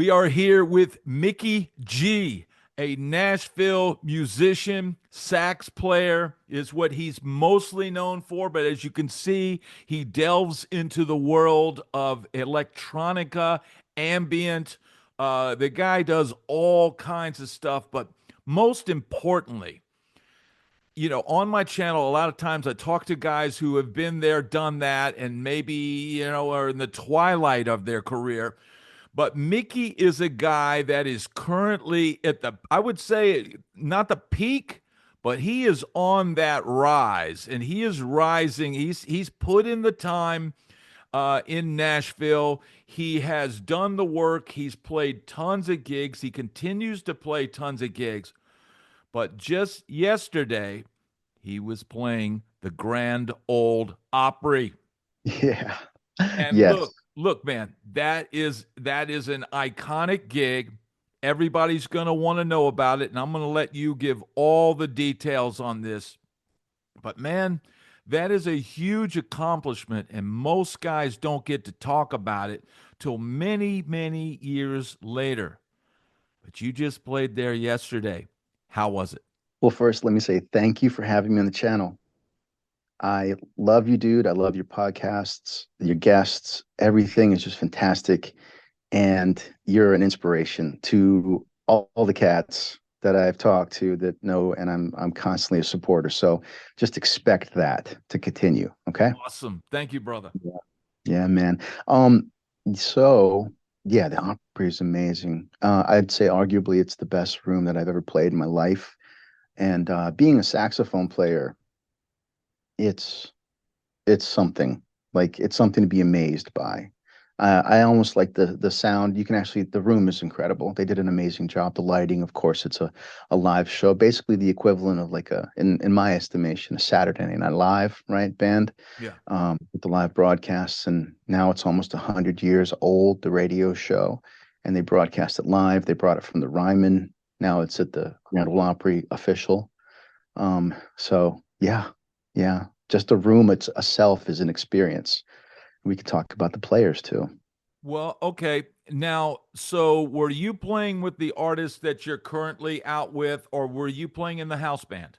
We are here with Miqui G, a Nashville musician, sax player is what he's mostly known for. But as you can see, he delves into the world of electronica, ambient. The guy does all kinds of stuff, but most importantly, on my channel, a lot of times I talk to guys who have been there, done that, and maybe, are in the twilight of their career. But Mickey is a guy that is currently at I would say, not the peak, but he is on that rise and he is rising. He's put in the time in Nashville. He has done the work. He's played tons of gigs. He continues to play tons of gigs. But just yesterday, he was playing the Grand Ole Opry. Yeah. And Yes. look, man, that is an iconic gig. Everybody's going to want to know about it, and I'm going to let you give all the details on this. But man, that is a huge accomplishment, and most guys don't get to talk about it till many, many years later. But you just played there yesterday. How was it? Well, first, let me say thank you for having me on the channel. I love you, dude. I love your podcasts, your guests. Everything is just fantastic. And you're an inspiration to all the cats that I've talked to that know, and I'm constantly a supporter. So just expect that to continue. Okay. Awesome. Thank you, brother. Yeah. Yeah, man. So yeah, the Opry is amazing. I'd say arguably it's the best room that I've ever played in my life. And being a saxophone player, it's it's something it's something to be amazed by. I almost like the sound. You can actually the room is incredible. They did an amazing job. The lighting, of course, it's a live show, basically the equivalent of like in my estimation, a Saturday Night Live, right, band, Yeah. with the live broadcasts. And now it's almost 100 years old, the radio show, and they broadcast it live. They brought it from the Ryman. Now it's at the Grand Ole Opry official. So yeah, yeah. Just the room itself is an experience. We could talk about the players too. Well, okay. Now, so were you playing with the artist that you're currently out with, or were you playing in the house band?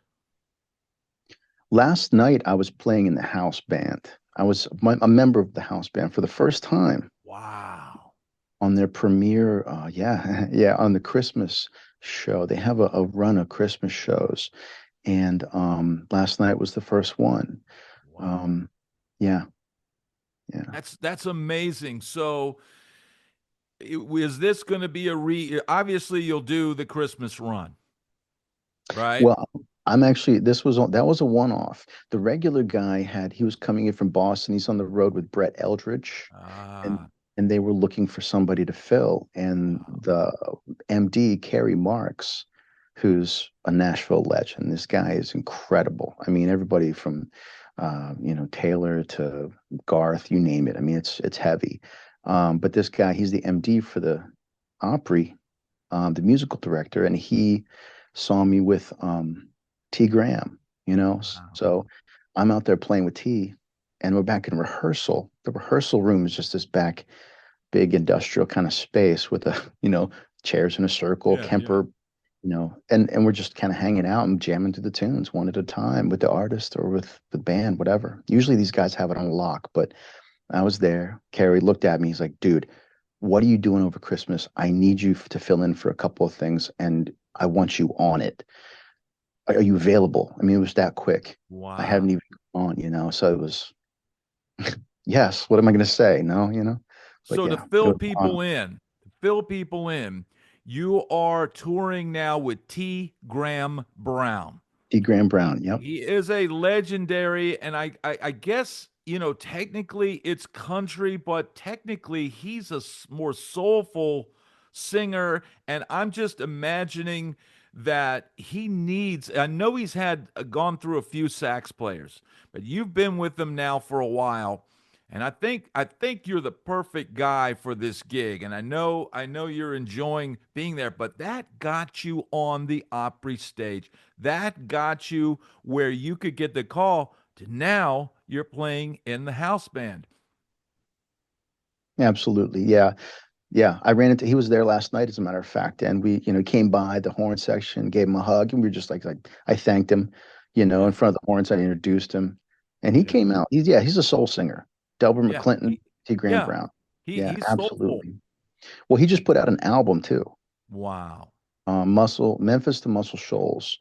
Last night I was playing in the house band. I was a member of the house band for the first time Wow. on their premiere. Yeah, yeah, on the Christmas show. They have a run of Christmas shows, and last night was the first one. Wow. Um, yeah, yeah. That's amazing. So, is this going to be a obviously you'll do the Christmas run, right? Well, I'm actually that was a one-off. The regular guy he was coming in from Boston. He's on the road with Brett Eldridge, and Ah, they were looking for somebody to fill. And wow. the MD, Kerry Marks, who's a Nashville legend. This guy is incredible. I mean, everybody from Taylor to Garth, you name it. I mean, it's heavy. But this guy, he's the MD for the Opry, the musical director, and he saw me with T Graham, Wow. So I'm out there playing with T, and we're back in rehearsal. The rehearsal room is just this back big industrial kind of space with chairs in a circle, Yeah, yeah. Kemper, and we're just kind of hanging out and jamming to the tunes one at a time with the artist or with the band, whatever. Usually these guys have it on lock, but I was there. Carrie looked at me. He's like, dude, what are you doing over Christmas? I need you to fill in for a couple of things and I want you on it. Are you available? I mean, it was that quick. I Wow. hadn't even gone, so it was, yes, what am I going to say? No, but So to yeah, it fill was an honor. people in, you are touring now with T. Graham Brown. D. Graham Brown. Yep. He is a legendary, and I guess, technically it's country, but technically he's a more soulful singer. And I'm just imagining that I know he's had gone through a few sax players, but you've been with them now for a while. And I think you're the perfect guy for this gig. And I know you're enjoying being there, but that got you on the Opry stage. That got you where you could get the call to now you're playing in the house band. Absolutely. Yeah. Yeah, I ran into he was there last night, as a matter of fact, and we, came by the horn section, gave him a hug, and we were just like I thanked him, in Yeah, front of the horns. I introduced him, and he yeah, came out. He's a soul singer. Delbert yeah. McClinton, T. Graham Yeah, Brown. he Yeah, he's soulful. absolutely. Well, he just put out an album too, Wow, Memphis to Muscle Shoals,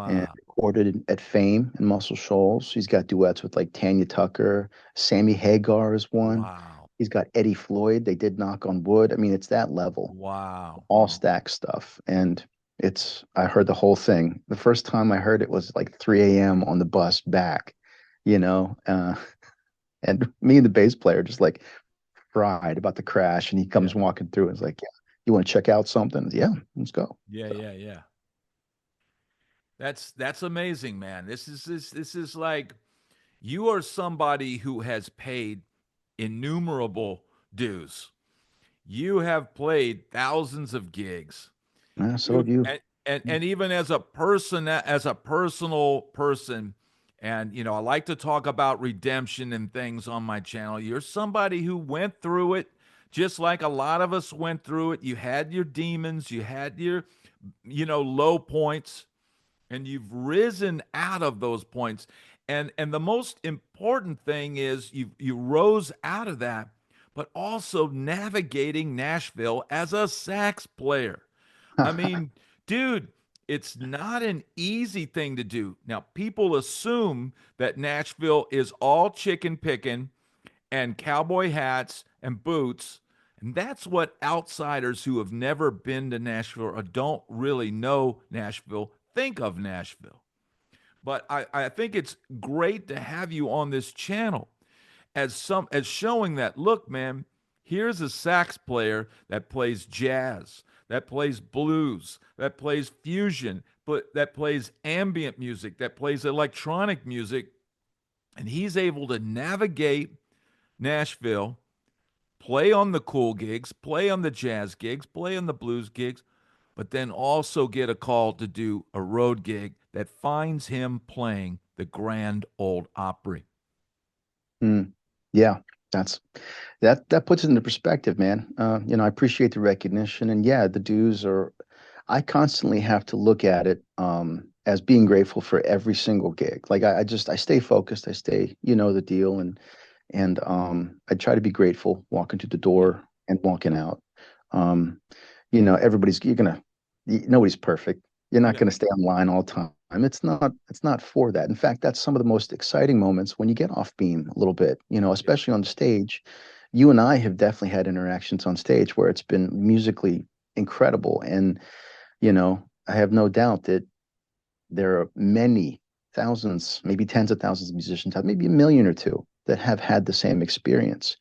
and wow, recorded at Fame in Muscle Shoals. He's got duets with like Tanya Tucker, Sammy Hagar is one. wow, He's got Eddie Floyd. They did Knock on Wood. I mean, it's that level, wow. all stack stuff. And I heard the whole thing. The first time I heard it was like 3 a.m. on the bus back, you know, uh, and me and the bass player just like fried about the crash. And he Yeah, comes walking through and is like, yeah, you want to check out something? Yeah, let's go. yeah, So, yeah, yeah. That's amazing, man. This is like you are somebody who has paid innumerable dues. You have played thousands of gigs. so have you. And even as a person, as a personal person, and I like to talk about redemption and things on my channel. You're somebody who went through it just like a lot of us went through it. You had your demons, you had your low points, and you've risen out of those points. And the most important thing is you rose out of that, but also navigating Nashville as a sax player. I mean, dude, it's not an easy thing to do. Now, people assume that Nashville is all chicken picking and cowboy hats and boots. And that's what outsiders who have never been to Nashville or don't really know Nashville think of Nashville. But I think it's great to have you on this channel as showing that, look, man, here's a sax player that plays jazz, that plays blues, that plays fusion, but that plays ambient music, that plays electronic music, and he's able to navigate Nashville, play on the cool gigs, play on the jazz gigs, play on the blues gigs, but then also get a call to do a road gig that finds him playing the Grand Ole Opry. Mm, yeah, that's that puts it into perspective, man. I appreciate the recognition, and yeah, the dues are. I constantly have to look at it as being grateful for every single gig. Like I stay focused. I stay, the deal, and I try to be grateful walking through the Yeah, door and walking out. Um, everybody's nobody's perfect. You're not yeah, going to stay online all the time. It's not for that. In fact, that's some of the most exciting moments when you get off beam a little bit, yeah, especially on stage. You and I have definitely had interactions on stage where it's been musically incredible. And, I have no doubt that there are many thousands, maybe tens of thousands of musicians, maybe a million or two that have had the same experience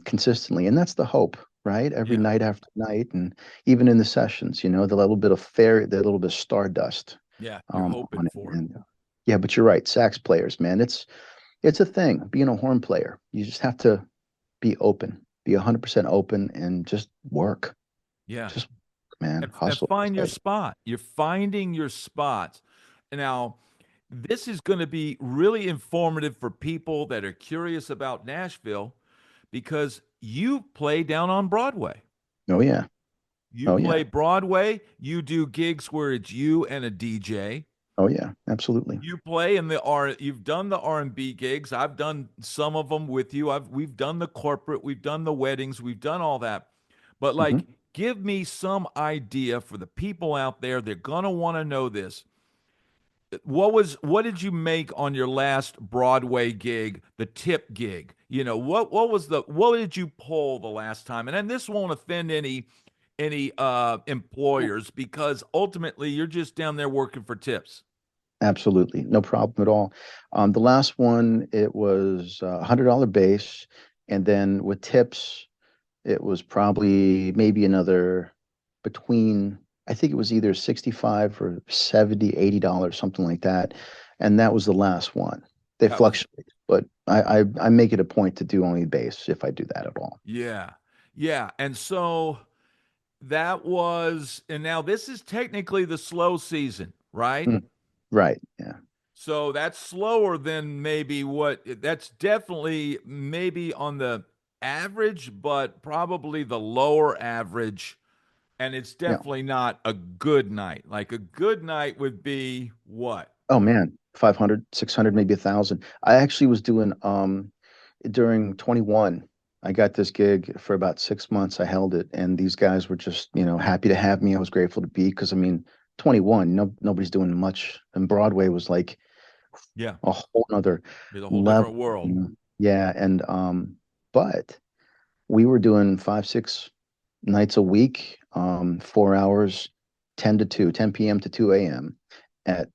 consistently. And that's the hope, right? Every yeah, night after night, and even in the sessions, the little bit of the little bit of stardust yeah. You're hoping on it. for it. And yeah, but you're right, sax players, man, it's a thing. Being a horn player, you just have to be open, be 100% open, and just work. Yeah. Just man, And hustle. find your spot. You're finding your spot. Now, this is going to be really informative for people that are curious about Nashville because you play down on Broadway. Oh yeah, You oh play yeah, Broadway, you do gigs where it's you and a DJ. oh yeah, absolutely. You play in the R you've done the R&B gigs. I've done some of them with you. We've done the corporate, we've done the weddings, we've done all that. But Hmm. like give me some idea for the people out there. They're going to want to know this. What did you make on your last Broadway gig, the tip gig? What did you pull the last time? And then this won't offend any employers because ultimately you're just down there working for tips. Absolutely, no problem at all. The last one, it was $100 base, and then with tips, it was probably maybe another between, I think it was either 65 or 70, $80, something like that. And that was the last one. They That was fluctuate, but I make it a point to do only bass if I do that at all. Yeah. Yeah. And so that was, and now this is technically the slow season, right? Mm, right. Yeah. So that's slower than maybe that's definitely maybe on the average, but probably the lower average. And it's Yeah. definitely not a good night. Like a good night would be what? Oh man, 500, 600, maybe 1,000. I actually was doing during 21. I got this gig for about 6 months. I held it, and these guys were just, happy to have me. I was grateful to be because I mean, 21, nobody's doing much. And Broadway was like Yeah, a whole nother be a whole different level. world. Yeah, and but we were doing 5, 6 nights a week, 4 hours, 10 to 2, 10 p.m. to 2 a.m. at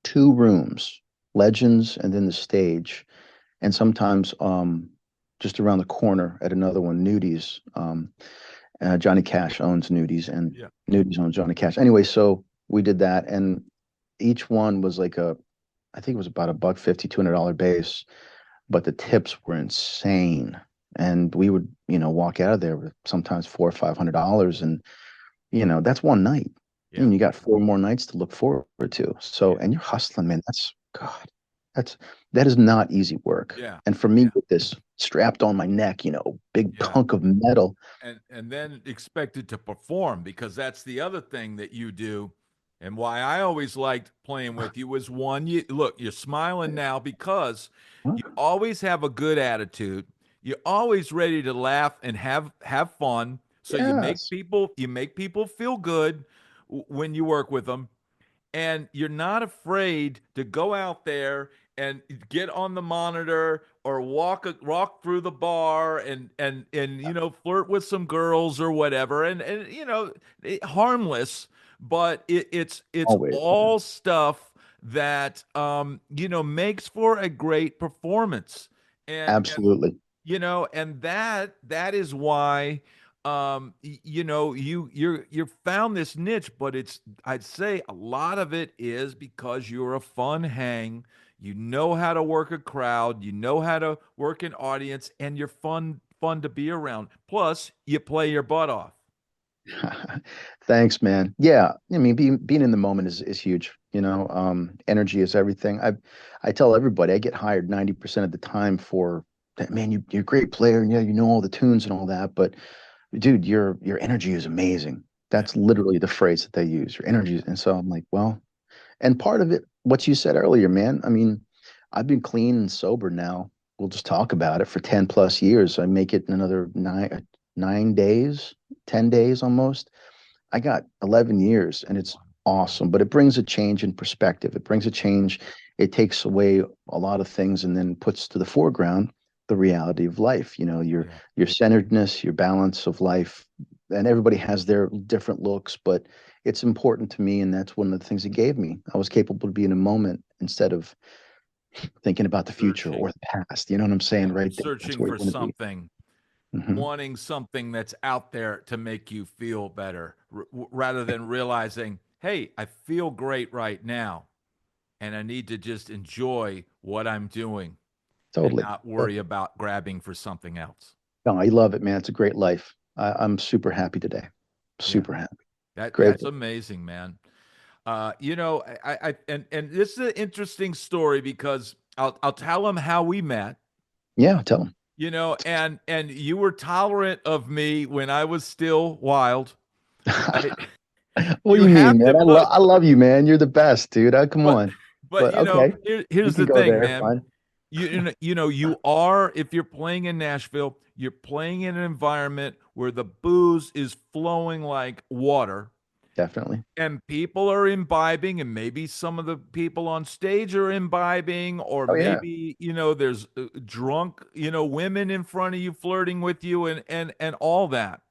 two rooms, Legends and then the stage, and sometimes just around the corner at another one, Nudies. Johnny Cash owns Nudies, and Yeah. Nudies owns Johnny Cash. Anyway, so we did that, and each one was like I think it was about a buck 50, $200 base, but the tips were insane. And we would, walk out of there with sometimes $400 or $500, and that's one night. Yeah. And you got 4 more nights to look forward to. So, Yeah. and you're hustling, man. That's God. That's that is not easy work. Yeah. And for me, Yeah. with this strapped on my neck, big Yeah. hunk of metal. And then expected to perform, because that's the other thing that you do. And why I always liked playing with you was, one, you look, you're smiling now because Huh? you always have a good attitude. You're always ready to laugh and have fun. So Yes, you make people feel good when you work with them, and you're not afraid to go out there and get on the monitor or walk through the bar and flirt with some girls or whatever, and harmless, but it's always, man. all stuff that makes for a great performance. And Absolutely. and that is why you're found this niche. But it's, I'd say a lot of it is because you're a fun hang. You know how to work a crowd, you know how to work an audience, and you're fun to be around, plus you play your butt off. Thanks, man. Yeah, I mean, being in the moment is huge. Energy is everything. I tell everybody I get hired 90% of the time for that. Man, you're a great player, and yeah, you know all the tunes and all that, but dude, your energy is amazing. Yeah. That's literally the phrase that they use. Your energy, and so I'm like, well, and part of it, what you said earlier, man. I mean, I've been clean and sober now. We'll just talk about it for 10 plus years. I make it in another 9 days, 10 days almost. I got 11 years, and it's awesome, but it brings a change in perspective. It brings a change. It takes away a lot of things and then puts to the foreground the reality of life, Yeah. your centeredness, your balance of life. And everybody has their different looks, but it's important to me. And that's one of the things it gave me. I was capable to be in a moment instead of thinking about the future or Searching. the past. You know what I'm saying? Yeah, Right there. That's searching where you for want to be. something, Hmm. wanting something that's out there to make you feel better, rather than realizing, hey, I feel great right now, and I need to just enjoy what I'm doing and Totally. not worry Totally. about grabbing for something else. No, I love it, man. It's a great life. I'm super happy today. Yeah, Super happy. that's Grateful. amazing, man. And this is an interesting story, because I'll tell them how we met. Yeah, tell them. And you were tolerant of me when I was still wild, right? What do You you mean, have man? to look. I love you, man. You're the best, dude. Come But on. but But okay, you here's can the go thing, there. man. Fine. You are, if you're playing in Nashville, you're playing in an environment where the booze is flowing like water, Definitely. and people are imbibing, and maybe some of the people on stage are imbibing, or Oh yeah. maybe there's drunk women in front of you flirting with you, and all that.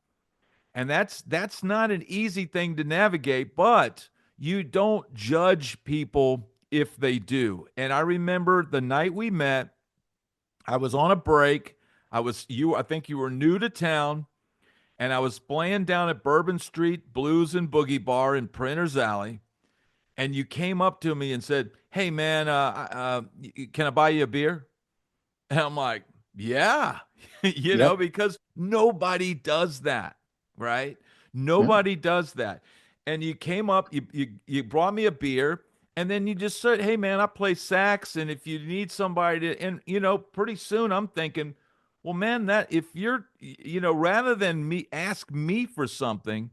And that's not an easy thing to navigate, but you don't judge people if they do. And I remember the night we met, I was on a break. I think you were new to town, and I was playing down at Bourbon Street Blues and Boogie Bar in Printer's Alley, and you came up to me and said, "Hey man, can I buy you a beer?" And I'm like, "Yeah." Yep. Because nobody does that, right? Yeah. Nobody does that. And you came up, you brought me a beer, and then you just said, "Hey man, I play sax, and if you need somebody to," and pretty soon I'm thinking, Well, man, that if rather than me ask me for something,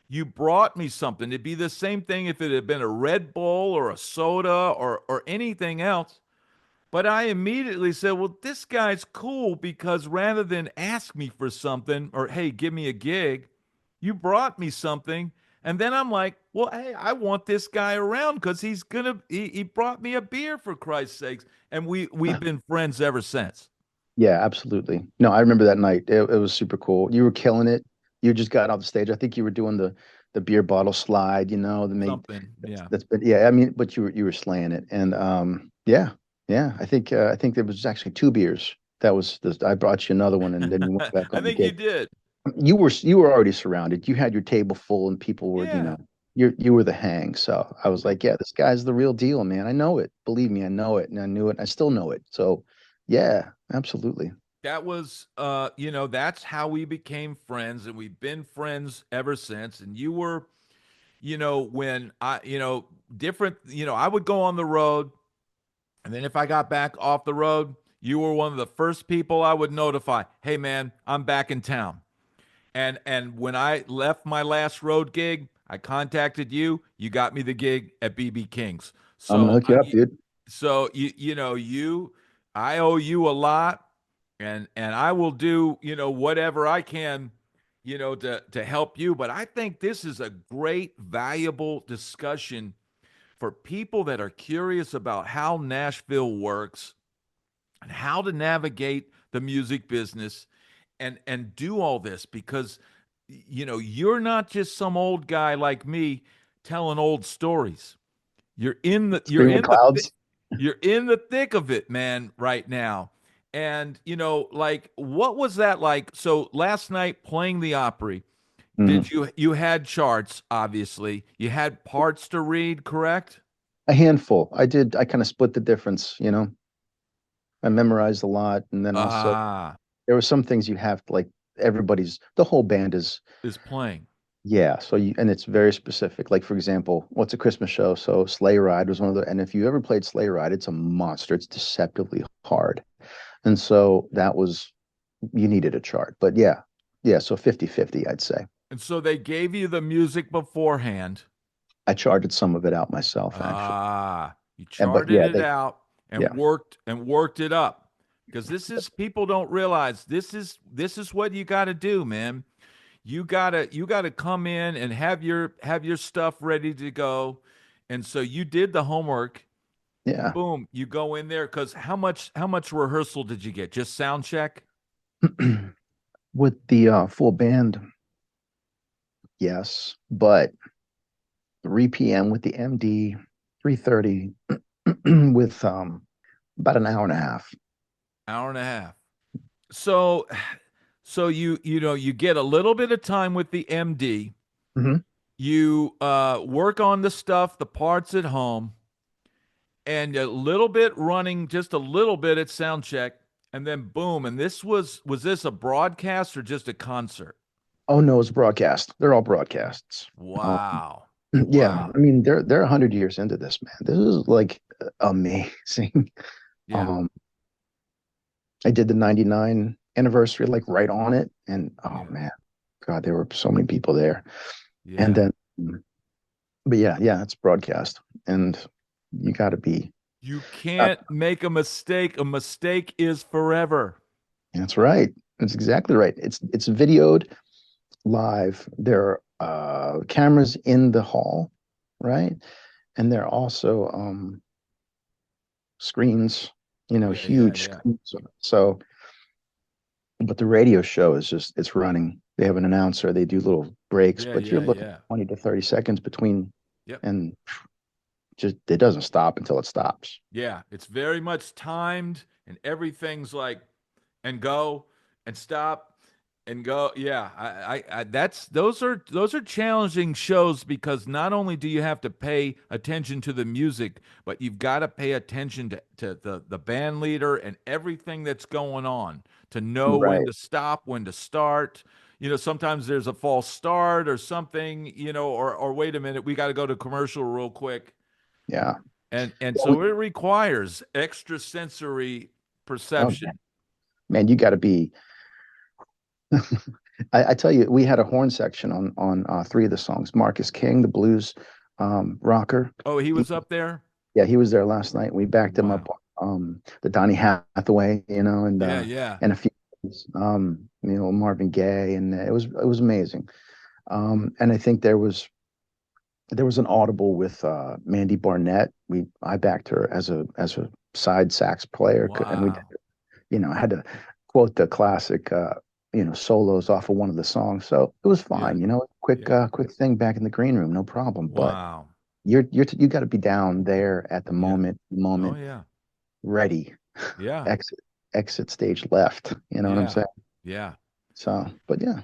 you brought me something. It'd be the same thing if it had been a Red Bull or a soda or anything else. But I immediately said, well, this guy's cool because rather than ask me for something or, hey, give me a gig, you brought me something. And then I'm like, well, hey, I want this guy around because he brought me a beer for Christ's sakes. And we've been friends ever since. Yeah, absolutely. No, I remember that night. It was super cool. You were killing it. You just got off the stage. I think you were doing the beer bottle slide, the made Something. Yeah. that's been yeah, I mean, but you were slaying it. And yeah, yeah. I think there was actually two beers. That was I brought you another one and then you went back I on the think you gig. did. You were already surrounded. You had your table full and people were, Yeah. you were the hang. So I was Yep. like, yeah, this guy's the real deal, man. I know it. Believe me, I know it and I knew it. I still know it. So yeah, absolutely. That was that's how we became friends and we've been friends ever since. And you were, when different, I would go on the road. And then if I got back off the road, you were one of the first people I would notify. Hey man, I'm back in town. And when I left my last road gig, I contacted you. You got me the gig at BB King's. I'm gonna So hook you up, dude. I owe you a lot, and I will do whatever I can, to help you. But I think this is a great, valuable discussion for people that are curious about how Nashville works and how to navigate the music business and do all this because you're not just some old guy like me telling old stories. You're in the you're Screaming in the thi- clouds. you're in the thick of it, man, right now. And like what was that like? So last night playing the Opry, Mhm. you had charts, obviously. You had parts to read, correct? A handful. I kind of split the difference. I memorized a lot, and then also Ah, there were some things you have to like. The whole band is is playing. yeah. And it's very specific. Like for example, what's a Christmas show? So Sleigh Ride was one of the. And if you ever played Sleigh Ride, it's a monster. It's deceptively hard. And so that was you needed a chart. But yeah, yeah. So 50-50, I'd say. And so they gave you the music beforehand. I charted some of it out myself, actually. Ah, you And but charted yeah, it out and yeah. worked it up. Because this is people don't realize this is what you got to do, man. You got to come in and have your stuff ready to go. And so you did the homework. Yeah. Boom, you go in there cuz how much rehearsal did you get? Just sound check? With the full band, yes, but 3 p.m. with the MD, 3:30 with about an hour and a half. Hour and a half. So you get a little bit of time with the MD. Hmm. You work on the stuff, the parts at home, and a little bit running, just a little bit at sound check, and then boom. And was this a broadcast or just a concert? Oh no, it's broadcast. They're all broadcasts. Um, Wow. yeah, Wow. I mean they're 100 years into this, man. This is like amazing. Yeah. Um, I did the 99 anniversary like right on it, and oh Yeah. man, God, there were so many people there. And Yeah. then, but yeah, yeah, it's broadcast, and you got to be. You Uh, can't make a mistake. A mistake is forever. that's right. That's exactly right. It's videoed live. There are cameras in the hall, right? And there are also screens, Yeah. Yeah. huge Yeah. screens. So, but the radio show is just it's running. They have an announcer. They do little breaks, Yeah. but you're Yeah. looking Yeah. 20 to 30 seconds between, Yep. and just it doesn't stop until it stops. Yeah. It's very much timed, and everything's like, and go and stop and go. Yeah, that's those are challenging shows because not only do you have to pay attention to the music, but you've got to pay attention to the band leader and everything that's going on to know when Right. to stop, when to start. Sometimes there's a false start or something, or wait a minute, we got to go to commercial real quick. Yeah. And Well, so it requires extrasensory oh, perception. man, you got to be. I tell you, we had a horn section on three of the songs. Marcus King, the blues rocker. Oh, he He, was up there? yeah, he was there last night. We backed him up. Wow. The Donny Hathaway, Yeah, yeah, and a few, Marvin Gaye, and it was amazing. And I think there was an audible with Mandy Barnett. I backed her as a side sax player, and wow. I had to quote the classic, solos off of one of the songs. So it was Yeah, fine, quick, yeah. quick thing back in the green room, no problem. But Wow. you got to be down there at the Yeah. Oh moment, yeah. ready, Yeah. exit, exit stage left. You know what I'm Yeah. saying? Yeah. So, but yeah,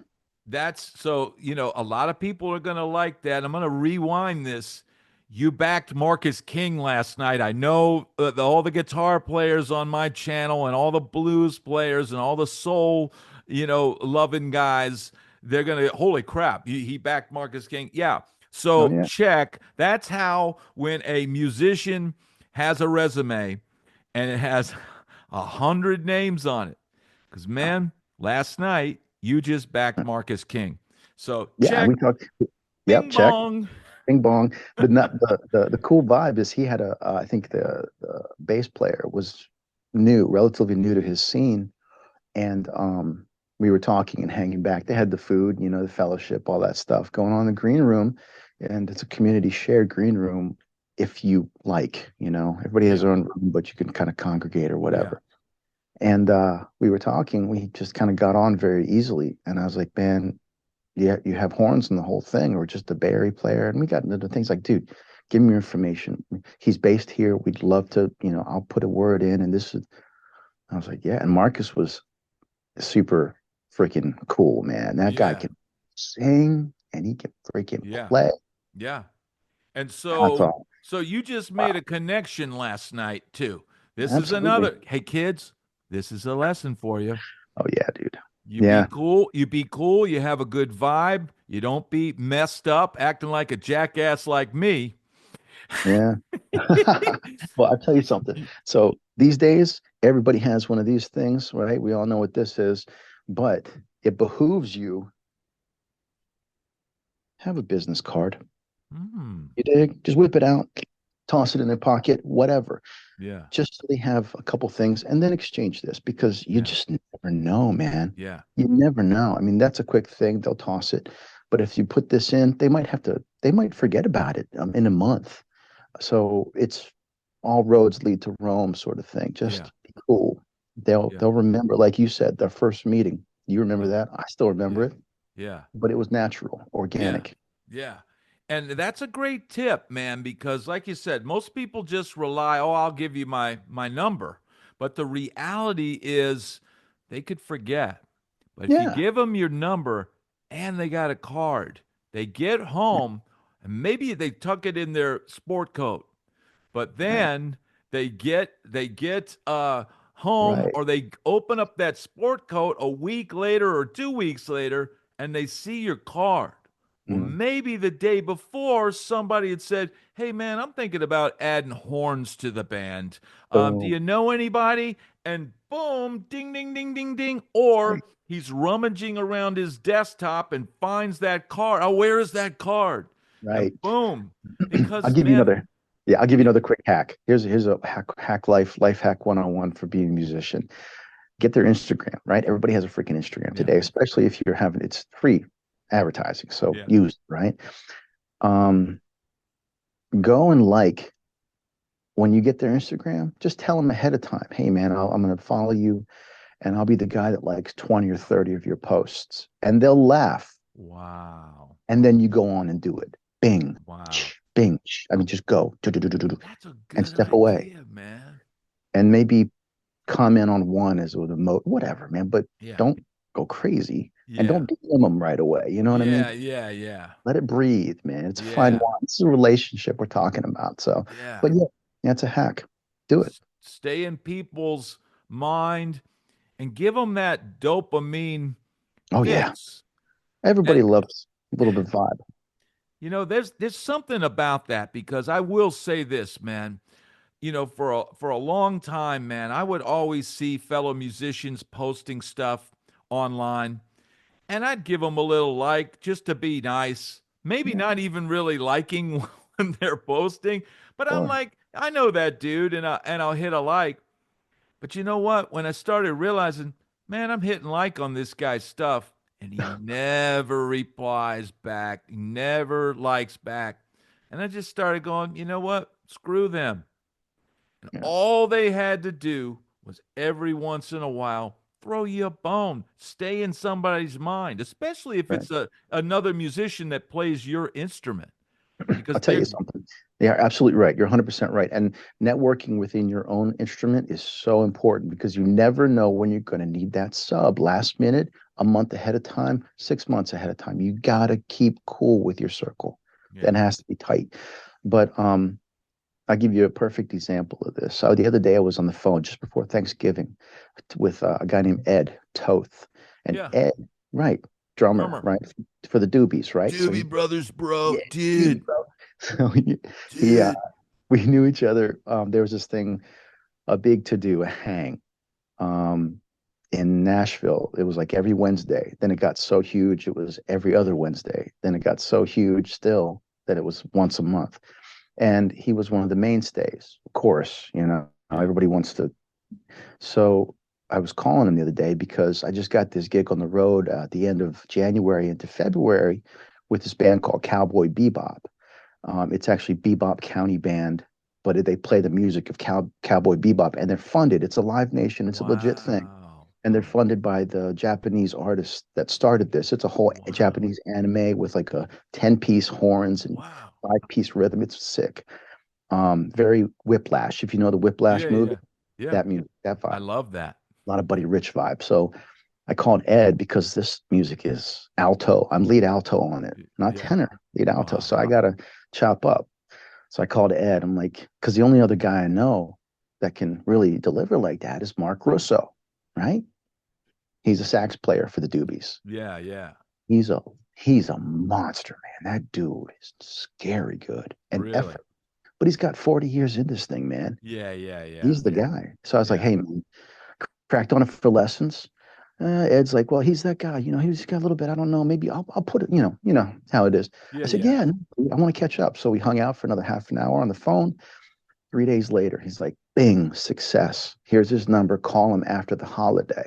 That's so, a lot of people are going to like that. I'm going to rewind this. You backed Marcus King last night. I know all the guitar players on my channel and all the blues players and all the soul, loving guys, they're going to, holy crap, he backed Marcus King. Yeah. oh So yeah, check. That's how when a musician has a resume and it has 100 names on it. Because, man, last night you just backed Marcus King. So yeah. check, We talked. Yep, bing check. bong. Bing bong. The cool vibe is he had I think the bass player was relatively new to his scene, and we were talking and hanging back. They had the food, the fellowship, all that stuff going on in the green room, and it's a community shared green room. If you like, everybody has Yeah, their own room, but you can kind of congregate or yeah, whatever. And we were talking. We just kind of got on very easily, and I was like, man, yeah, you have horns in the whole thing, or just a Barry player. And we got into things like, dude, give me your information. He's based here. We'd love to, I'll put a word in. And this is, I was like, yeah. And Marcus was super freaking cool, man. That guy yeah, can sing and he can freaking yeah, play. yeah. And That's so, all. so you just made Wow. a connection last night too. This is Absolutely. another. Hey, kids, this is a lesson for you. Oh yeah, dude. You be Yeah. cool. You be cool. You have a good vibe. You don't be messed up, acting like a jackass like me. Yeah. Well, I'll tell you something. So these days, everybody has one of these things, right? We all know what this is, but it behooves you have a business card. Hmm. You dig? Just whip it out, toss it in their pocket, whatever. Yeah. Just so they have a couple things and then exchange this because you Yeah. just never know, man. Yeah. You never know. I mean, that's a quick thing. They'll toss it. But if you put this in, they might forget about it in a month. So it's all roads lead to Rome sort of thing. Yeah. Just be cool. They'll Yeah. they'll remember, like you said, their first meeting. You remember Yeah. that? I still remember Yeah. it, Yeah. but it was natural, Yeah. organic. Yeah. And that's a great tip, man, because like you said, most people just rely, oh, I'll give you my number. But the reality is they could forget. But if you Yeah. give them your number and they got a card, they get home and maybe they tuck it in their sport coat. But Right. then they get home Right. or they open up that sport coat a week later or 2 weeks later and they see your card. Well, Mm. maybe the day before somebody had said, "Hey man, I'm thinking about adding horns to the band. Do Boom. you know anybody?" And boom, ding ding ding ding ding. Or Right. he's rummaging around his desktop and finds that card. Oh, where is that card? And Right. boom. I'll Because give you man, another. Yeah, I'll give you yeah, another quick hack. Here's a hack life hack 101 for being a musician. Get their Instagram, right? Everybody has a freaking Instagram yeah, today, especially if you're having it's free advertising. So yeah. use it, right? Um, go and like when you get their Instagram, just tell them ahead of time, hey man, I'm gonna follow you and I'll be the guy that likes 20 or 30 of your posts. And they'll laugh. Wow. And then you go on and do it. Bing, Wow. bing. I mean, just go That's a and good step away. idea, man. And maybe comment on one as with a whatever, man. But Yeah. don't go crazy and Yeah. don't DM them right away. You know what I mean? Yeah. Yeah. Yeah. Let it breathe, man. It's a fine Yeah. wine. It's a relationship we're talking about. So, Yeah. but yeah, it's a hack. Do it. Stay in people's mind and give them that dopamine Oh yeah. fix. And Everybody loves a little bit of vibe. there's something about that because I will say this, man. for a long time, man, I would always see fellow musicians posting stuff online, and I'd give them a little like just to be nice. Maybe Yeah, not even really liking when they're posting, but I'm sure. like, I know that dude, and I'll hit a like. But you know what? When I started realizing, man, I'm hitting like on this guy's stuff, and he never replies back, he never likes back. And I just started going, you know what? Screw them. And Yeah, all they had to do was every once in a while throw you a bone, stay in somebody's mind, especially if right. it's another musician that plays your instrument, I'll because tell you they're something. They are absolutely right. You're 100% right. And networking within your own instrument is so important because you never know when you're going to need that sub last minute, a month ahead of time, 6 months ahead of time. You got to keep cool with your circle. yeah. That has to be tight. But I'll give you a perfect example of this. So the other day I was on the phone just before Thanksgiving with a guy named Ed Toth. And Yeah. Ed, right, drummer, Drummer. right, for the Doobies, right? So Doobie he, Brothers, bro. yeah, Doobie, Dude. bro. So he Dude. we knew each other. There was this thing, a big to do, a hang, um, in Nashville. It was like every Wednesday. Then it got so huge, it was every other Wednesday. Then it got so huge still that it was once a month. And he was one of the mainstays. Of course, Yeah. everybody wants to. So I was calling him the other day because I just got this gig on the road at the end of January into February with this band called Cowboy Bebop. It's actually Bebop County Band, but they play the music of Cowboy Bebop, and they're funded. It's a Live Nation. It's a legit thing, Wow. and they're funded by the Japanese artist that started this. It's a whole Wow. Japanese anime with like a 10-piece horns and Wow. 5-piece rhythm. It's sick. Very Whiplash. If you know the Yeah, Whiplash movie, yeah. Yeah. that music, that I vibe, love that. a lot of Buddy Rich vibe. So I called Ed because this music is alto. I'm lead alto on it, not Yeah. tenor, lead alto. So Wow. I gotta chop up. So I called Ed. I'm like, because the only other guy I know that can really deliver like that is Mark Russo, right? He's a sax player for the Doobies. Yeah, yeah. He's a he's a monster, man. That dude is scary good and Really. effort. But he's got 40 years in this thing, man. Yeah, yeah, yeah. He's the guy. So I was like, Yeah. hey, man, cracked on it for lessons. Ed's like, well, he's that guy. He's got a little bit. I don't know. Maybe I'll put it. You know how it is. Yeah, I said, yeah. yeah, no, I want to catch up. So we hung out for another half an hour on the phone. 3 days later, he's like, Bing, success. Here's his number. Call him after the holiday.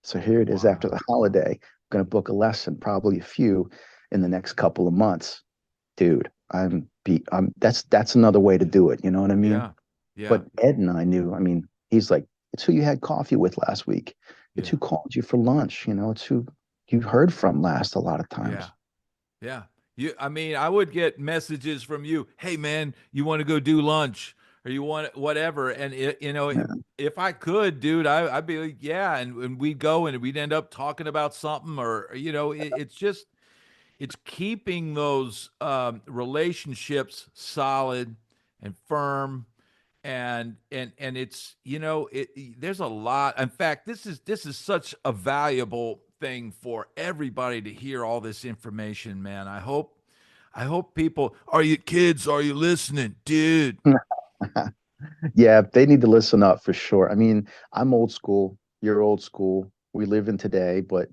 So here it is after the Wow. holiday. I'm going to book a lesson, probably a few in the next couple of months. Dude, that's another way to do it. You know what I mean? Yeah. Yeah. But Ed and I knew, I mean, he's like, it's who you had coffee with last week. It's Yeah. who called you for lunch. It's who you heard from last a lot of Yeah. times. Yeah. I mean, I would get messages from you. Hey, man, you want to go do lunch or you want whatever. And Yeah. if I could, dude, I'd be like, yeah. And we'd go and we'd end up talking about something or, it's just, it's keeping those relationships solid and firm and it's there's a lot. In fact, this is such a valuable thing for everybody to hear all this information, man. I hope people, are you kids, are you listening, dude? Yeah, they need to listen up for sure. I mean, I'm old school. You're old school. We live in today, but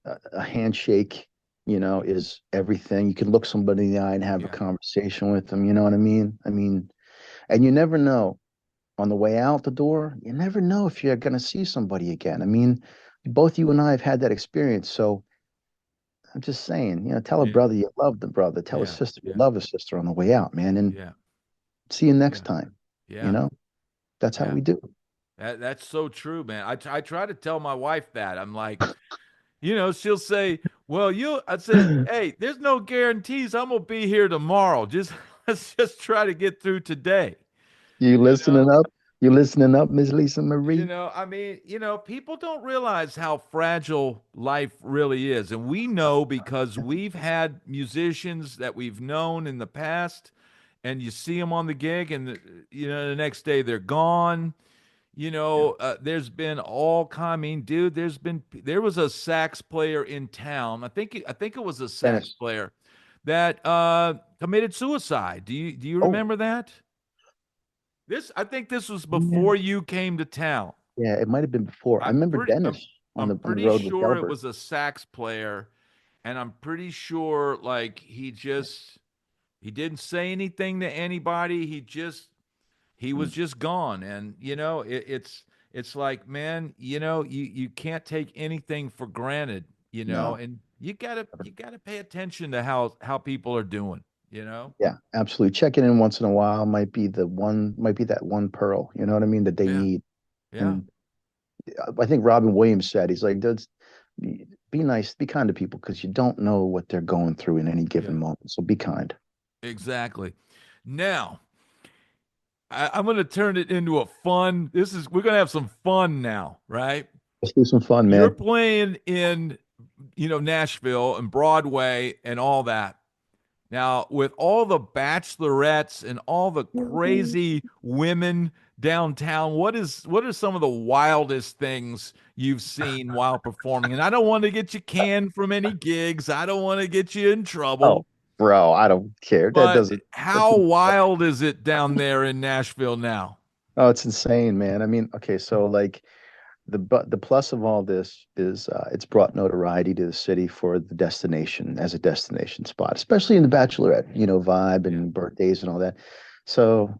a handshake, is everything. You can look somebody in the eye and have a Yeah, conversation with them. You know what I mean? And you never know on the way out the door, you never know if you're going to see somebody again. I mean, both you and I have had that experience. So I'm just saying, tell a yeah, brother you love the brother, tell a yeah, sister you yeah, love a sister on the way out, man, and yeah, see you next yeah, time. You yeah, know, that's how yeah. we do. That's so true, man. I try to tell my wife that. I'm like, she'll say, well, I said, hey, there's no guarantees I'm gonna be here tomorrow. Just let's just try to get through today. You You know, listening up? You listening up, Miss Lisa Marie? I mean, people don't realize how fragile life really is. And we know because we've had musicians that we've known in the past, and you see them on the gig, and the next day they're gone. Yeah. There's been all kind. I mean, dude, there was a sax player in town. I think it was a sax Dennis. player that committed suicide. Do you Oh, remember that? I think this was Yeah. before you came to town. Yeah, it might have been before. I I'm remember pretty I'm Dennis I'm on the pretty road with sure it Delbert. was a sax player, and I'm pretty sure like he didn't say anything to anybody. He was Mm. just gone. And it's like, man, you can't take anything for granted, No. and you gotta pay attention to how people are doing, you know? Yeah, absolutely. Checking in once in a while might be that one pearl, you know what I mean, that they Yeah, need. yeah, And I think Robin Williams said, he's like, "Does be nice, be kind to people because you don't know what they're going through in any yeah, given moment. So be kind." exactly. Now, I'm gonna turn it into a fun. We're gonna have some fun now, right? Let's do some fun, You're man. playing in, Nashville and Broadway and all that. Now, with all the bachelorettes and all the crazy women downtown, what are some of the wildest things you've seen while performing? And I don't want to get you canned from any gigs. I don't want to get you in Oh, trouble. bro, I don't care. That But doesn't. That's how wild is it down there in Nashville now? oh, it's insane, man. I mean, okay, so like the plus of all this is it's brought notoriety to the city for the destination as a destination spot, especially in the bachelorette, vibe Yeah. and birthdays and all that. So,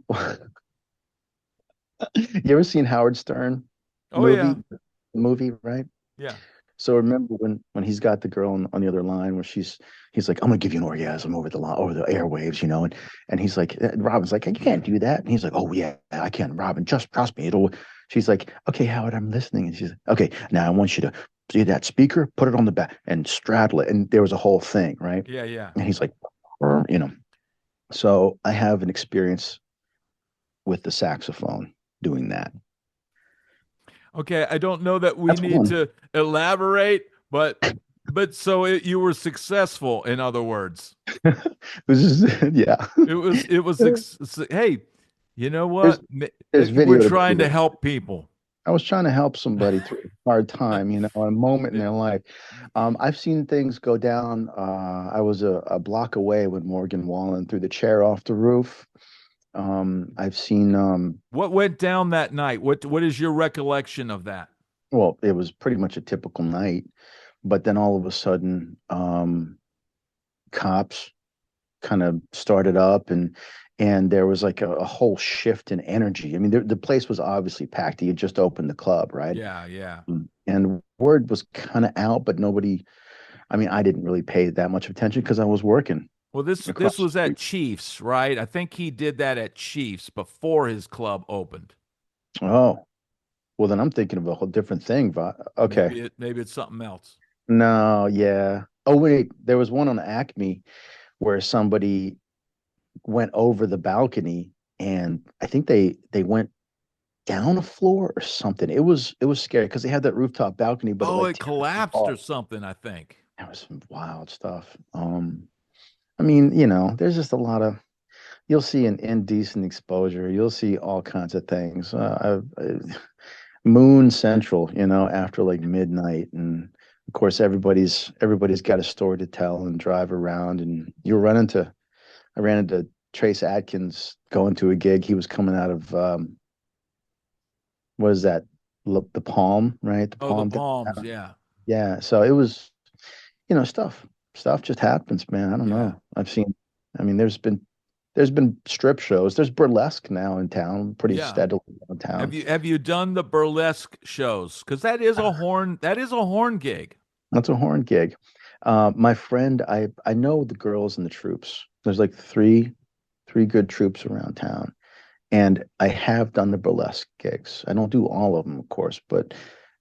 you ever seen Howard Stern Oh yeah. movie? Movie, right? Yeah. So remember when he's got the girl on the other line where he's like, I'm gonna give you an orgasm over the line, over the airwaves, and he's like, Robin's like, you can't do that, and he's like, oh yeah, I can, Robin, just trust me, it'll. She's like, okay, Howard, I'm listening, and she's like, okay, now I want you to see that speaker, put it on the back, and straddle it, and there was a whole thing, right? Yeah, yeah. And he's like, you know, so I have an experience with the saxophone doing that. Okay, I don't know that we That's need one. to elaborate, but so you were successful, in other words. This is yeah. Hey, you know There's what? there's We're video to trying prove to it. help people. I was trying to help somebody through a hard time, a moment in It- their life. I've seen things go down. I was a block away when Morgan Wallen threw the chair off the roof. I've seen, what went down that night? What is your recollection of that? well, it was pretty much a typical night, but then all of a sudden, cops kind of started up and there was like a whole shift in energy. I mean, the place was obviously packed. He had just opened the club, right? Yeah, yeah. And word was kind of out, but nobody. I mean, I didn't really pay that much attention because I was working Well, this across the was at street. Chiefs, right? I think he did that at Chiefs before his club opened. Oh, well, then I'm thinking of a whole different thing. Okay. Maybe it's something else. No, yeah. Oh, wait. There was one on Acme where somebody went over the balcony and I think they went down a floor or something. It was scary because they had that rooftop balcony, but it Oh, like it 10 feet collapsed or tall. something, I think. That was some wild stuff. I mean, there's just a lot of you'll see an indecent exposure. You'll see all kinds of things. Moon Central, after like midnight, and of course everybody's got a story to tell and drive around. And I ran into Trace Adkins going to a gig. He was coming out of what is that? The Palm, right? The Oh, the Palm Palms, downtown. yeah. Yeah. So it was, stuff just happens, man. I don't Yeah. know. I mean, there's been strip shows. There's burlesque now in town, pretty Yeah. steadily Have downtown. you have you done the burlesque shows? Because that is a horn gig. That's a horn gig. My friend, I know the girls in the troops. There's like three good troops around town, and I have done the burlesque gigs. I don't do all of them, of course, but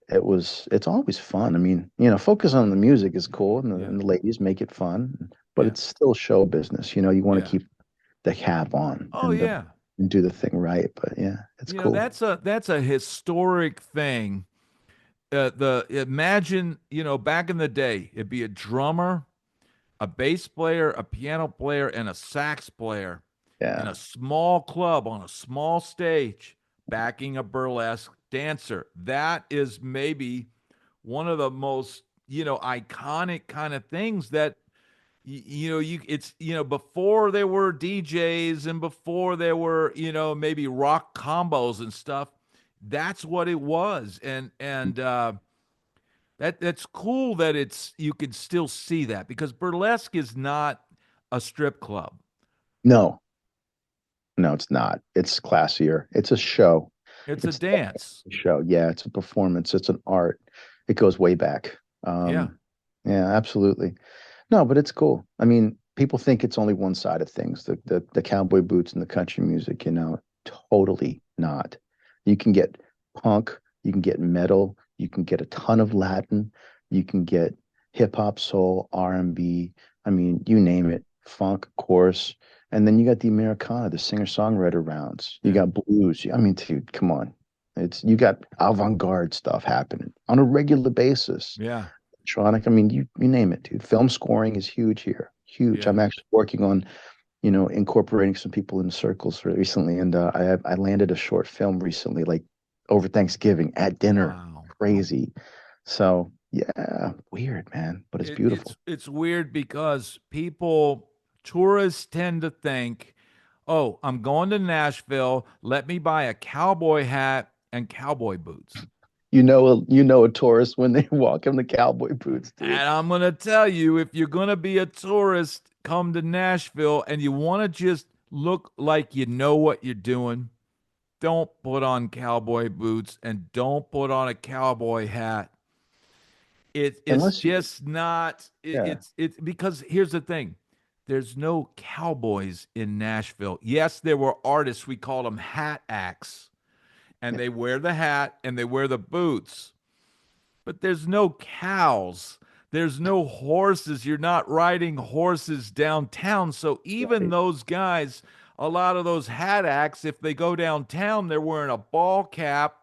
it's always fun. I mean, focus on the music is cool, and the, Yeah. and the ladies make it fun, but Yeah. it's still show business. You want to Yeah. keep the cap on Oh yeah. and do the thing right. But yeah, it's cool. That's a historic thing. The Imagine, back in the day, it'd be a drummer, a bass player, a piano player, and a sax player in Yeah, a small club on a small stage backing a burlesque dancer. That is maybe one of the most, iconic kind of things that you it's before there were DJs and before there were maybe rock combos and stuff. That's what it was, and that's cool that it's you can still see that because burlesque is not a strip club. No, no, it's not. It's classier. It's a show. It's a It's dance. a show. Yeah, it's a performance. It's an art. It goes way back. Yeah. Yeah, absolutely. No, but it's cool. I mean, people think it's only one side of things, the cowboy boots and the country music, totally not. You can get punk, you can get metal, you can get a ton of Latin, you can get hip hop, soul, R&B. I mean, you name it, funk, of course. And then you got the Americana, the singer-songwriter rounds. You Yeah. got blues. I mean, dude, come on. It's you got avant-garde stuff happening on a regular basis. Yeah. Electronic, I mean, you name it, dude. Film scoring is huge here. Huge. Yeah. I'm actually working on, incorporating some people in circles recently, and I landed a short film recently, like over Thanksgiving at dinner. Wow. Crazy. So yeah, weird, man, but it's It, beautiful. it's weird because tourists tend to think, "Oh, I'm going to Nashville. Let me buy a cowboy hat and cowboy boots." You know a tourist when they walk in the cowboy boots, dude. And I'm going to tell you, if you're going to be a tourist, come to Nashville and you want to just look like you know what you're doing, don't put on cowboy boots and don't put on a cowboy hat. It's Unless you, just not yeah, it's because here's the thing. There's no cowboys in Nashville. Yes, there were artists, we call them hat acts, and yeah, they wear the hat and they wear the boots. But there's no cows. There's no horses. You're not riding horses downtown. So even right, those guys, a lot of those hat acts, if they go downtown, they're wearing a ball cap,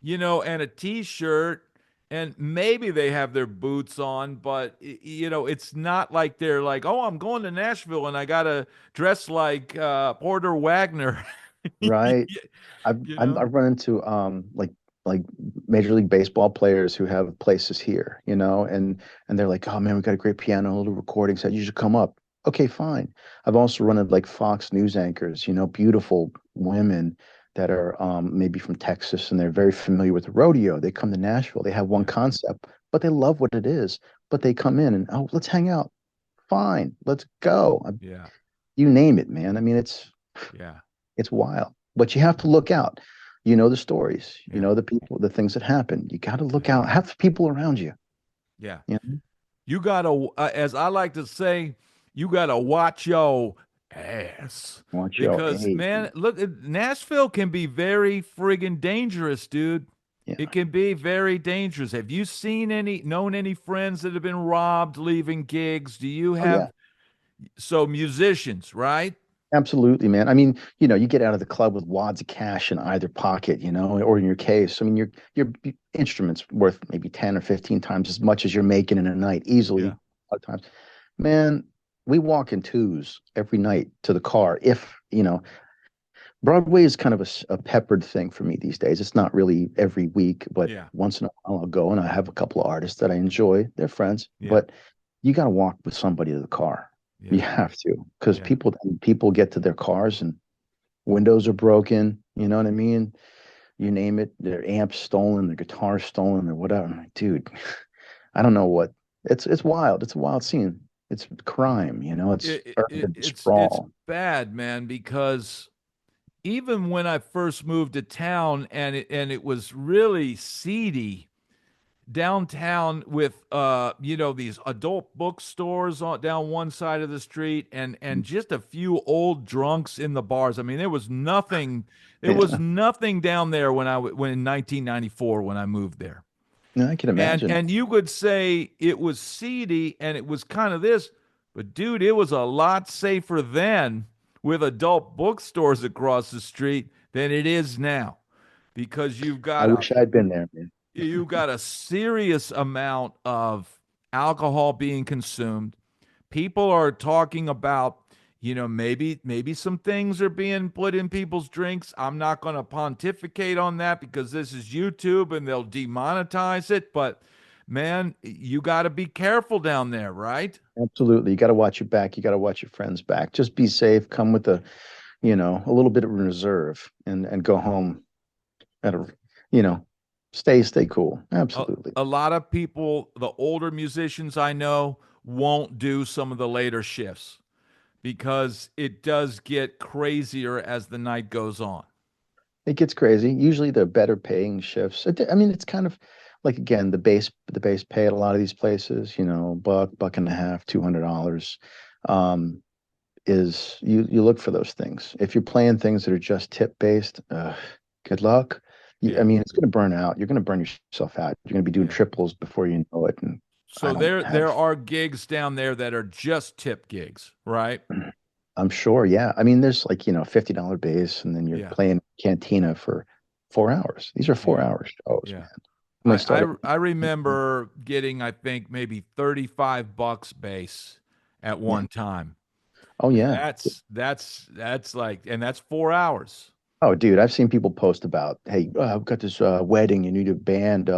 and a t-shirt, and maybe they have their boots on, but it's not like they're like, "Oh, I'm going to Nashville and I got to dress like Porter Wagner." right. I've you I've, know? I've run into like Major League Baseball players who have places here, and they're like, oh man, we got a great piano, a little recording set. You should come up. Okay, fine. I've also run into like Fox News anchors, beautiful women that are maybe from Texas and they're very familiar with the rodeo. They come to Nashville, they have one Yeah. concept, but they love what it is. But they come in and oh, let's hang out. Fine, let's go. Yeah. You name it, man. I mean, Yeah. it's wild, but you have to look out. You know the stories, you Yeah. know the people, the things that happen. You got to Yeah. look out. Have people around you. Yeah. You know, You got to, as I like to say, you got to watch your ass watch your because, age. man, look, Nashville can be very friggin' dangerous, dude. It Yeah. can be very dangerous. Have you known any friends that have been robbed leaving gigs? Do you Oh yeah. have, so musicians, right? Absolutely, man. I mean, you get out of the club with wads of cash in either pocket, or in your case. I mean, your instrument's worth maybe 10 or 15 times as much as you're making in a night, Yeah. easily. A lot of times. Man, we walk in twos every night to the car. If, Broadway is kind of a peppered thing for me these days. It's not really every week, but Yeah. once in a while I'll go and I have a couple of artists that I enjoy. They're friends, Yeah. but you got to walk with somebody to the car. You Yeah. have to, because Yeah. people get to their cars and windows are broken. You know what I mean? You name it, their amps stolen, their guitar stolen, or whatever. I'm like, dude, I don't know what. It's wild. It's a wild scene. It's crime. It's urban It's sprawl. bad, man, because even when I first moved to town and it was really seedy downtown with these adult bookstores on down one side of the street and just a few old drunks in the bars. I mean, there was Yeah, nothing down there when in 1994 when I moved there. no, I can And imagine. and you could say it was seedy and it was kind of this, but dude, it was a lot safer then with adult bookstores across the street than it is now because I wish I'd been there, man. you got a serious amount of alcohol being consumed. People are talking about, maybe some things are being put in people's drinks. I'm not going to pontificate on that because this is YouTube and they'll demonetize it. But man, you got to be careful down there, right? Absolutely. You got to watch your back. You got to watch your friends back. Just be safe. Come with a little bit of reserve and go home at a, you know, stay cool. a, Absolutely. a lot of people, the older musicians I know, won't do some of the later shifts because it does get crazier as the night goes on. It gets crazy. Usually they're better paying shifts. I mean, it's kind of like again, the base pay at a lot of these places, buck and a half, $200. Um, is you look for those things. If you're playing things that are just tip based, good luck. I Yeah, mean, it's going to burn out. You're going to burn yourself out. You're going to be doing yeah. triples before you know it. And I So don't there have. are gigs down there that are just tip gigs, right? I'm sure. Yeah. I mean, there's like $50 bass, and then you're Yeah, playing cantina for 4 hours. These are four yeah, hour shows, yeah. man. When I started. I remember getting, I think, maybe 35 bucks base at Yeah. one time. Oh And yeah. that's like, and that's 4 hours. Oh, dude, I've seen people post about, hey, I've got this wedding, you need a band,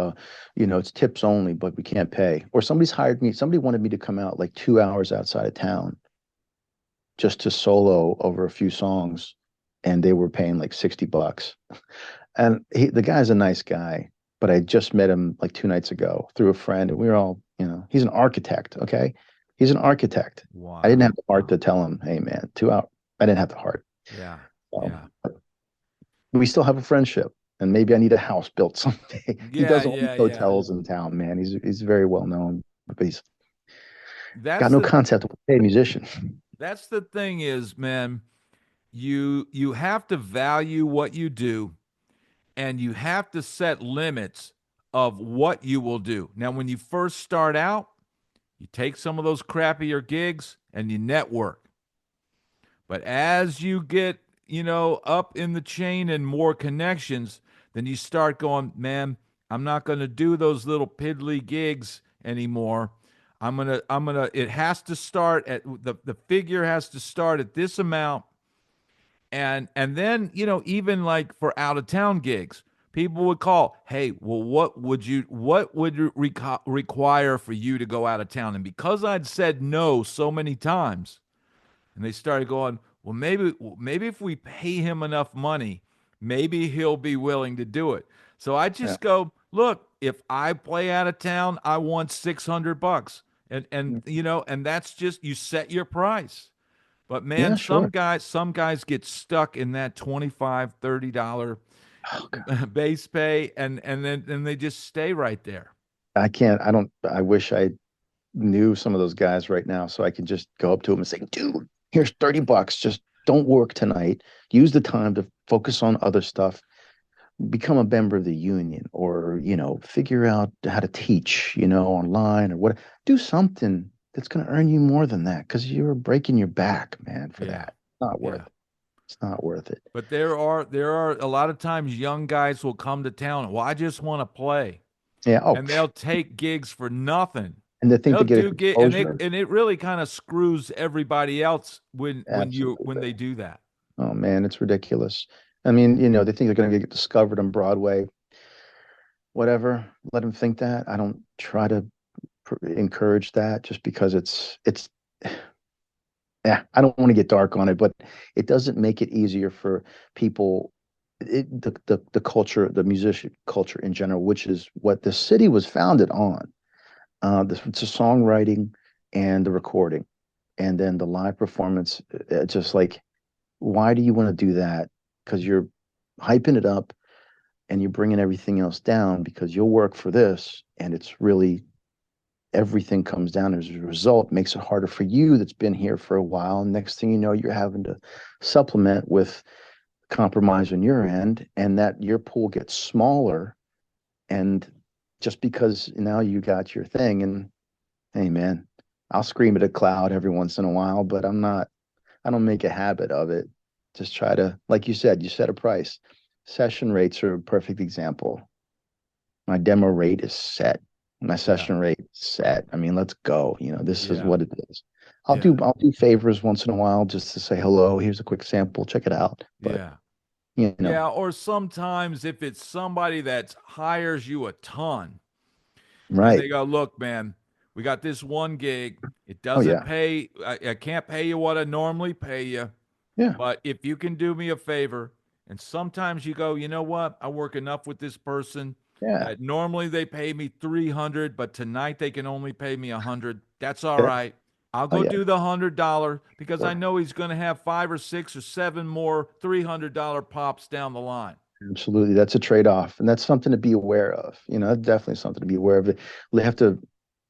it's tips only, but we can't pay. Or somebody wanted me to come out like 2 hours outside of town just to solo over a few songs, and they were paying like $60. And the guy's a nice guy, but I just met him like 2 nights ago through a friend, and we were all, he's an architect, okay? He's an architect. I didn't have Wow. the heart to tell him, hey, man, 2 hours. I didn't have the heart. Yeah. So, Yeah. we still have a friendship, and maybe I need a house built someday. He Yeah. does all these Yeah. Yeah. hotels in town, man. He's very well known, but he's got That's no the concept of a musician. that's the thing is, man, you have to value what you do and you have to set limits of what you will do. Now, when you first start out, you take some of those crappier gigs and you network. But as you get, up in the chain and more connections, then you start going, man, I'm not going to do those little piddly gigs anymore. It has to start at the figure has to start at this amount. And then, even like for out of town gigs, people would call, hey, well, what would require for you to go out of town? And because I'd said no so many times, and they started going, well, maybe if we pay him enough money, maybe he'll be willing to do it. So I Yeah. just go, look, if I play out of town, I want 600 bucks. And that's just you set your price. But man, Yeah, sure. some guys get stuck in that 25, $30 Oh, God. base pay and they just stay right there. I wish I knew some of those guys right now so I could just go up to them and say, dude, here's $30. Just don't work tonight. Use the time to focus on other stuff. Become a member of the union, or figure out how to teach online, or what. Do something that's going to earn you more than that, because you're breaking your back, man, for Yeah. that. Not worth Yeah. it. It's not worth it. But there are a lot of times young guys will come to town. Well, I just want to play. Yeah. Oh, And they'll take gigs for nothing. and they think They'll they get do gig and exposure. it really kind of screws everybody else when Absolutely. they do that. Oh man, it's ridiculous. I mean, they think they're going to get discovered on Broadway. Whatever. Let them think that. I don't try to encourage that, just because it's yeah, I don't want to get dark on it, but it doesn't make it easier for people. The culture, the musician culture in general, which is what the city was founded on. It's the songwriting and the recording, and then the live performance. Just like, why do you want to do that? Because you're hyping it up and you're bringing everything else down, because you'll work for this, and it's really everything comes down as a result, makes it harder for you that's been here for a while. And next thing you know, you're having to supplement with compromise on your end, and that your pool gets smaller. And just because now you got your thing, and hey, man, I'll scream at a cloud every once in a while, but I don't make a habit of it. Just try to, like you said, you set a price. Session rates are a perfect example. My demo rate is set. My Yeah. session rate is set. I mean, let's go. This is Yeah. what it is. Yeah. I'll do favors once in a while just to say hello. Here's a quick sample. Check it out. But Yeah. you know, Yeah, or sometimes if it's somebody that hires you a ton, And Right. they go, look, man, we got this one gig. It Oh doesn't yeah. pay. I can't pay you what I normally pay you. Yeah. But if you can do me a favor, and sometimes you go, you know what? I work enough with this person Yeah. that normally they pay me 300, but tonight they can only pay me 100. That's all Yeah. right. I'll Oh go yeah. do the $100 because I Sure. know he's going to have 5 or 6 or 7 more $300 pops down the line. Absolutely. That's a trade-off. And that's something to be aware of. That's definitely something to be aware of. We have to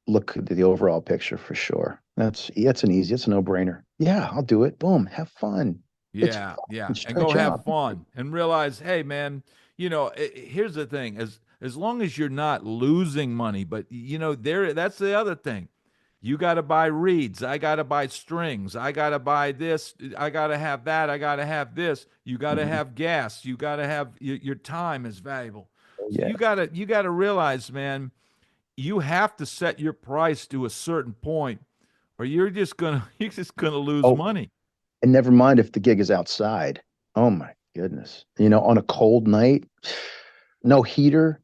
look at the overall picture for sure. It's a no-brainer. Yeah, I'll do it. Boom. Have fun. It's Yeah, fun. yeah, and go Stretch have out. fun and realize, hey, man, here's the thing: as long as you're not losing money, but that's the other thing. You got to buy reeds. I got to buy strings. I got to buy this. I got to have that. I got to have this. You got to Mhm. have gas. You got to have your time is valuable. Oh, So yeah. you got to realize, man, you have to set your price to a certain point, or you're just gonna lose Oh, money. and never mind if the gig is outside. Oh my goodness. On a cold night, no heater.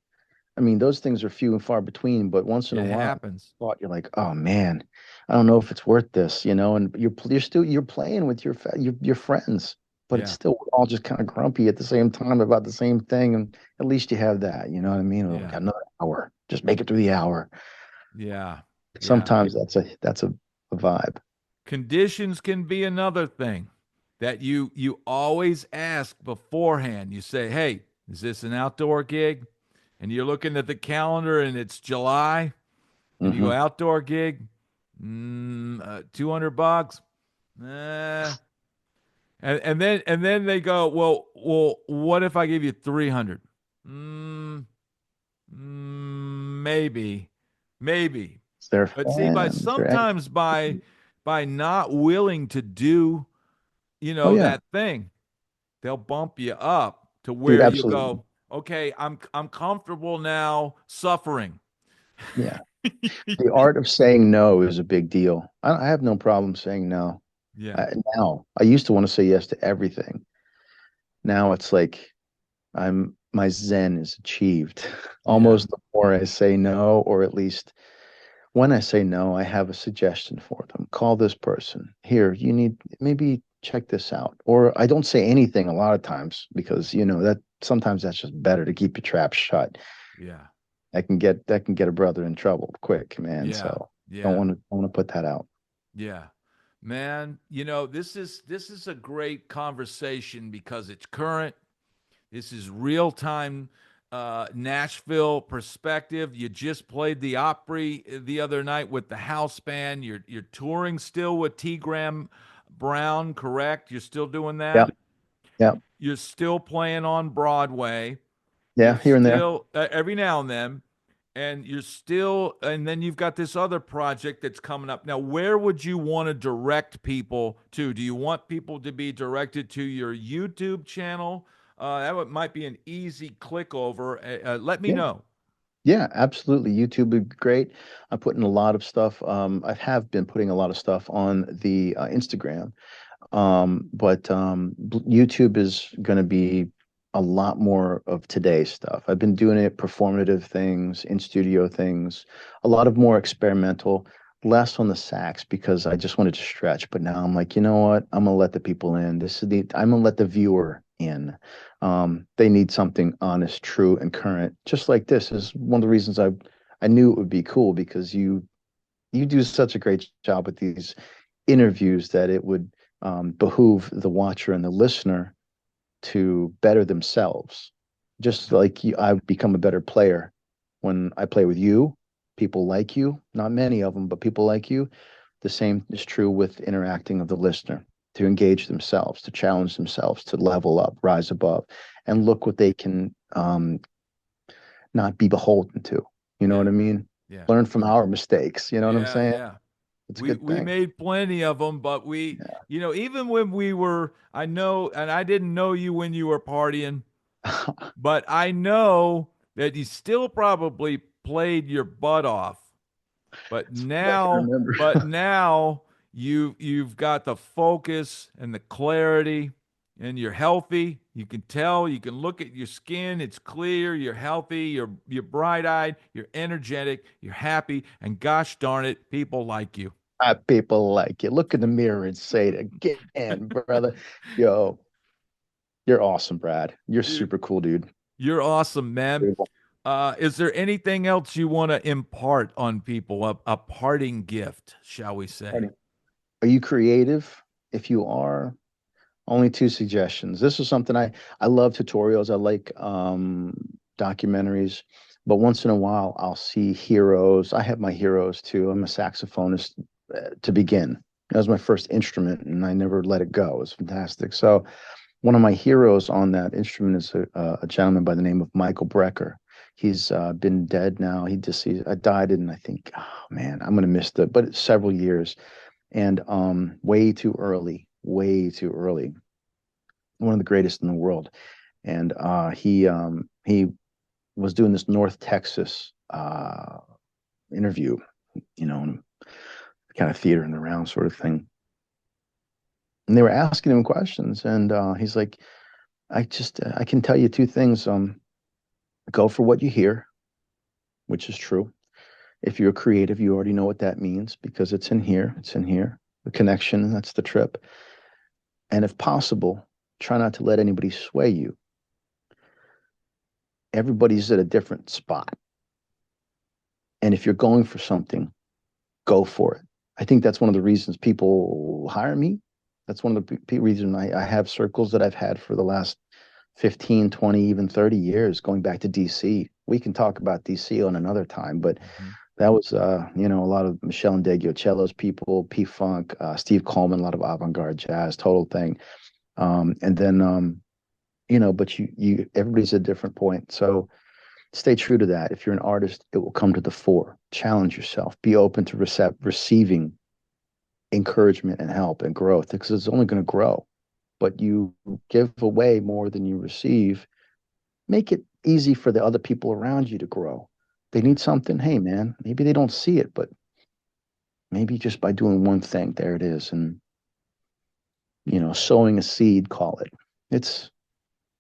I mean, those things are few and far between, but once in a It while, happens. you're like, oh man, I don't know if it's worth this. And you're playing with your friends, but it's Yeah, still all just kind of grumpy at the same time about the same thing. And at least you have that, you know what I mean? Oh, we yeah. got another hour. Just make it through the hour. Yeah. Yeah. Sometimes that's a vibe. Conditions can be another thing that you always ask beforehand. You say, "Hey, is this an outdoor gig?" And you're looking at the calendar and it's July and you go Hmm. outdoor gig, 200 bucks. Eh. And then they go, "Well, what if I give you 300?" Mm, maybe. Maybe. They're But see, by fans. They're sometimes by not willing to do, oh yeah, that thing, they'll bump you up to dude, where you absolutely. go, okay, I'm comfortable now suffering. Yeah. The art of saying no is a big deal. I have no problem saying no. Yeah. Now, I used to want to say yes to everything. Now it's like my zen is achieved. Yeah. Almost the more I say no, or at least when I say no, I have a suggestion for them. Call this person. Here, you need maybe check this out. Or I don't say anything a lot of times because that sometimes that's just better to keep your trap shut. Yeah. That can get a brother in trouble quick, man. Yeah. So don't Yeah. want to don't want to put that out. Yeah. Man, this is a great conversation because it's current. This is real time Nashville perspective. You just played the Opry the other night with the house band. You're touring still with T. Graham Brown, correct? You're still doing that. Yep, yep, You're still playing on Broadway. You're yeah, here and there. still every now and then, and you're still, and then you've got this other project that's coming up. Now, where would you want to direct people to? Do you want people to be directed to your YouTube channel? Might be an easy click over. Let me Yeah, know. yeah, absolutely. YouTube would be great. I'm putting a lot of stuff. I have been putting a lot of stuff on the Instagram. But YouTube is going to be a lot more of today's stuff. I've been doing it performative things, in studio things, a lot of more experimental, less on the sax because I just wanted to stretch. But now I'm like, you know what? I'm gonna let the people in. I'm gonna let the viewer in. They need something honest, true, and current. Just like this is one of the reasons I knew it would be cool because you do such a great job with these interviews that it would behoove the watcher and the listener to better themselves. Just like I become a better player when I play with you. People like you, not many of them, but people like you. The same is true with interacting of the listener to engage themselves, to challenge themselves, to level up, rise above, Yeah, and look what they can not be beholden to. You know what yeah, I mean? yeah, Learn from our mistakes. You know what I'm yeah, saying? yeah. It's a We good we thing. made plenty of them, but Yeah. even when we were, I know, and I didn't know you when you were partying. But I know that you still probably played your butt off. But As far as I can now, remember. but now you've got the focus and the clarity and you're healthy. You can tell, you can look at your skin, it's clear, you're healthy, you're bright-eyed, you're energetic, you're happy, and gosh darn it, people like you. People like you. Look in the mirror and say it again, brother. Yo, you're awesome, Brad. You're Dude, super cool, dude. you're awesome, man. Beautiful. Is there anything else you want to impart on people? A parting gift, shall we say? Are you creative? If you are, only two suggestions. This is something I love tutorials. I like documentaries, but once in a while I'll see heroes. I have my heroes too. I'm a saxophonist to begin. That was my first instrument, and I never let it go. It was fantastic. So one of my heroes on that instrument is a gentleman by the name of Michael Brecker. He's been dead now. He died in, I think, oh man, I'm gonna miss but it's several years, and way too early, way too early. One of the greatest in the world. And he was doing this North Texas interview, kind of theater in the round sort of thing. And they were asking him questions, and he's like, I can tell you two things. Go for what you hear, which is true. If you're creative, you already know what that means because it's in here. It's in here. The connection, that's the trip. And if possible, try not to let anybody sway you. Everybody's at a different spot. And if you're going for something, go for it. I think that's one of the reasons people hire me. That's one of the reasons I have circles that I've had for the last 15, 20, even 30 years, going back to DC. We can talk about DC on another time, but Mhm. that was, a lot of Michelle and Cello's people, P-Funk, Steve Coleman, a lot of avant-garde jazz, total thing. And then, but everybody's at a different point. So stay true to that. If you're an artist, it will come to the fore. Challenge yourself. Be open to receiving encouragement and help and growth because it's only going to grow. But you give away more than you receive. Make it easy for the other people around you to grow. They need something. Hey, man, maybe they don't see it, but maybe just by doing one thing, there it is. And, sowing a seed, call it. It's,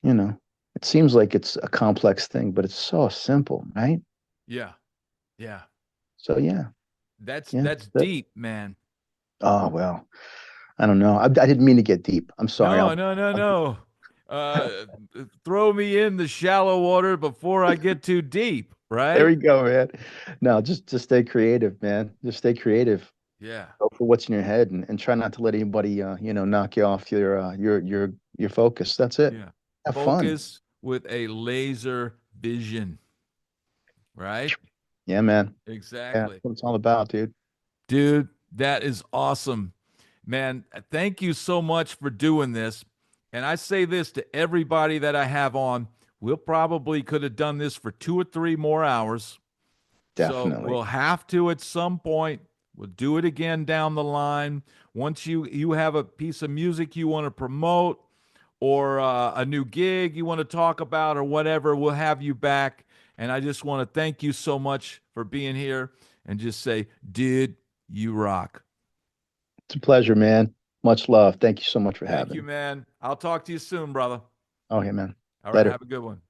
you know, it seems like it's a complex thing, but it's so simple, right? Yeah, yeah. So yeah, yeah. That's deep, man. Oh well, I don't know. I didn't mean to get deep. I'm sorry. No, no, no, I'll no. Uh, Throw me in the shallow water before I get too deep, there right? we go, man. No, just stay creative, man. Just stay creative. Yeah, Go for what's in your head and try not to let anybody knock you off your focus. That's it. yeah. Have fun. Focus with a laser vision, right? Yeah, man. Yeah, that's Exactly. what it's all about, dude. Dude, that is awesome. Man, thank you so much for doing this. And I say this to everybody that I have on. We'll probably could have done this for 2 or 3 more hours. So Definitely. we'll have to at some point. We'll do it again down the line. Once you have a piece of music you want to promote or a new gig you want to talk about or whatever, we'll have you back. And I just want to thank you so much for being here and just say, dude, you rock. It's a pleasure, man. Much love. Thank you so much for Thank having you, me. man. I'll talk to you soon, brother. Okay, man. All right, Later. have a good one.